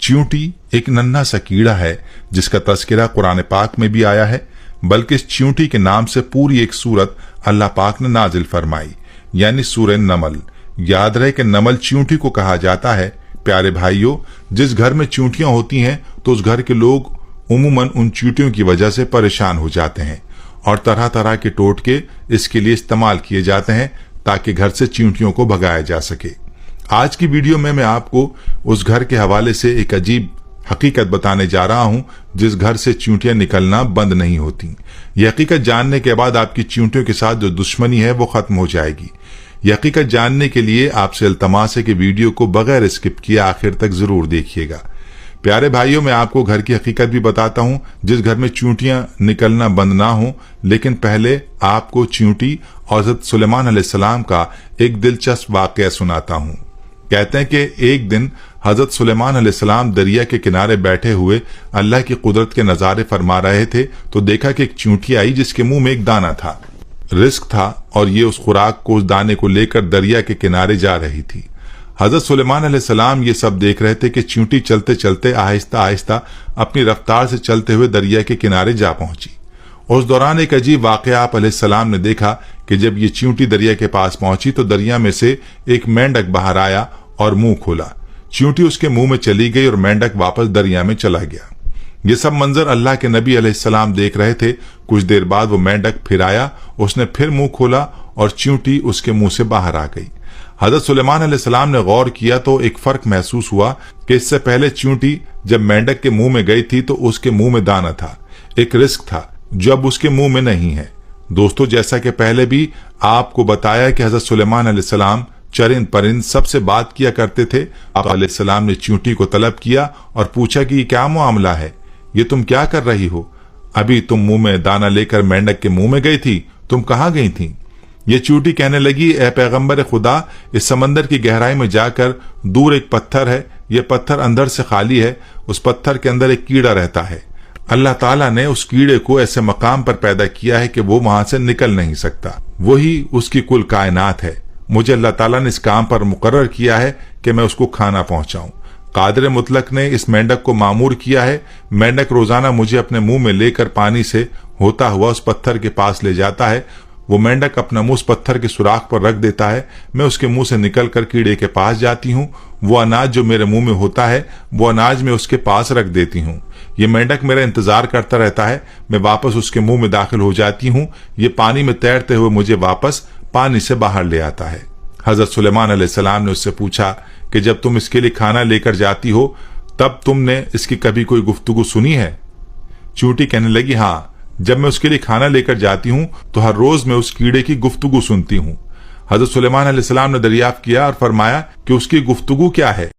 चींटी एक नन्हा सा कीड़ा है जिसका तस्करा कुरान पाक में भी आया है, बल्कि इस चींटी के नाम से पूरी एक सूरत अल्लाह पाक ने नाजिल फरमाई, यानी सूरह नमल। याद रहे कि नमल चींटी को कहा जाता है। प्यारे भाइयों, जिस घर में चींटियां होती हैं तो उस घर के लोग उमूमन उन चींटियों की वजह से परेशान हो जाते हैं और तरह तरह के टोटके इसके लिए इस्तेमाल किए जाते हैं ताकि घर से चींटियों को भगाया जा सके। आज की वीडियो में मैं आपको उस घर के हवाले से एक अजीब हकीकत बताने जा रहा हूं जिस घर से चींटियां निकलना बंद नहीं होती। यह हकीकत जानने के बाद आपकी चींटियों के साथ जो दुश्मनी है वो खत्म हो जाएगी। यह हकीकत जानने के लिए आपसे इल्तमास है कि वीडियो को बगैर स्किप किए आखिर तक जरूर देखिएगा। प्यारे भाइयों, मैं आपको घर की हकीकत भी बताता हूं जिस घर में चींटियां निकलना बंद ना हो, लेकिन पहले आपको चींटी और हज़रत सुलेमान अलैहिस्सलाम का एक दिलचस्प वाकया सुनाता हूं। कहते हैं कि एक दिन हजरत सुलेमान अलैहिस्सलाम दरिया के किनारे बैठे हुए अल्लाह की कुदरत के नजारे फरमा रहे थे तो देखा कि एक चींटी आई जिसके मुंह में एक दाना था। रिस्क था और ये उस खुराक को, उस दाने को लेकर दरिया के किनारे जा रही थी। हजरत सुलेमान अलैहिस्सलाम ये सब देख रहे थे कि चींटी चलते चलते आहिस्ता आहिस्ता अपनी रफ्तार से चलते हुए दरिया के किनारे जा पहुंची। उस दौरान एक अजीब वाकया आप अलैहिस्सलाम ने देखा कि जब ये चींटी दरिया के पास पहुंची तो दरिया में से एक मेंढक बाहर आया और मुंह खोला। चींटी उसके मुंह में चली गई और मेंढक वापस दरिया में चला गया। ये सब मंजर अल्लाह के नबी अलैहिस्सलाम देख रहे थे। कुछ देर बाद वो मेंढक फिर आया, उसने फिर मुंह खोला और चींटी उसके मुंह से बाहर आ गई। हजरत सुलेमान अलैहिस्सलाम ने गौर किया तो एक फर्क महसूस हुआ कि इससे पहले चींटी जब मेंढक के मुंह में गई थी तो उसके मुंह में दाना था, एक रिस्क था जो अब उसके मुंह में नहीं है। दोस्तों, जैसा कि पहले भी आपको बताया कि हजरत सुलेमान अलैहिस्सलाम चरिंद परिंद सबसे बात किया करते थे। आप अलैहिस्सलाम ने चींटी को तलब किया और पूछा कि ये क्या मामला है, ये तुम क्या कर रही हो? अभी तुम मुंह में दाना लेकर मेंढक के मुंह में गई थी, तुम कहाँ गई थी? ये चींटी कहने लगी, ए पैगंबर खुदा, इस समंदर की गहराई में जाकर दूर एक पत्थर है, ये पत्थर अंदर से खाली है, उस पत्थर के अंदर एक कीड़ा रहता है। अल्लाह ताला ने उस कीड़े को ऐसे मकाम पर पैदा किया है कि वो वहां से निकल नहीं सकता, वही उसकी कुल कायनात है। मुझे अल्लाह ताला ने इस काम पर मुकर्रर किया है कि मैं उसको खाना पहुंचाऊं। कादिर मुतलक ने इस मेंढक को मामूर किया है। मेंढक रोजाना मुझे अपने मुंह में लेकर पानी से होता हुआ उस पत्थर के पास ले जाता है। वो मेंढक अपना मुंह उस पत्थर के सुराख पर रख देता है। मैं उसके मुंह से निकलकर कीड़े के पास जाती हूँ। वो अनाज जो मेरे मुंह में होता है वो अनाज मैं उसके पास रख देती हूँ। ये मेंढक मेरा इंतजार करता रहता है। मैं वापस उसके मुंह में दाखिल हो जाती हूँ। ये पानी में तैरते हुए मुझे वापस पानी से बाहर ले आता है। हजरत सुलेमान अलैहिस्सलाम ने उससे पूछा कि जब तुम इसके लिए खाना लेकर जाती हो तब तुमने इसकी कभी कोई गुफ्तगू सुनी है? चींटी कहने लगी, हाँ, जब मैं उसके लिए खाना लेकर जाती हूँ तो हर रोज मैं उस कीड़े की गुफ्तगू सुनती हूँ। हजरत सुलेमान अलैहिस्सलाम ने दरियाफ्त किया और फरमाया कि उसकी गुफ्तगू क्या है?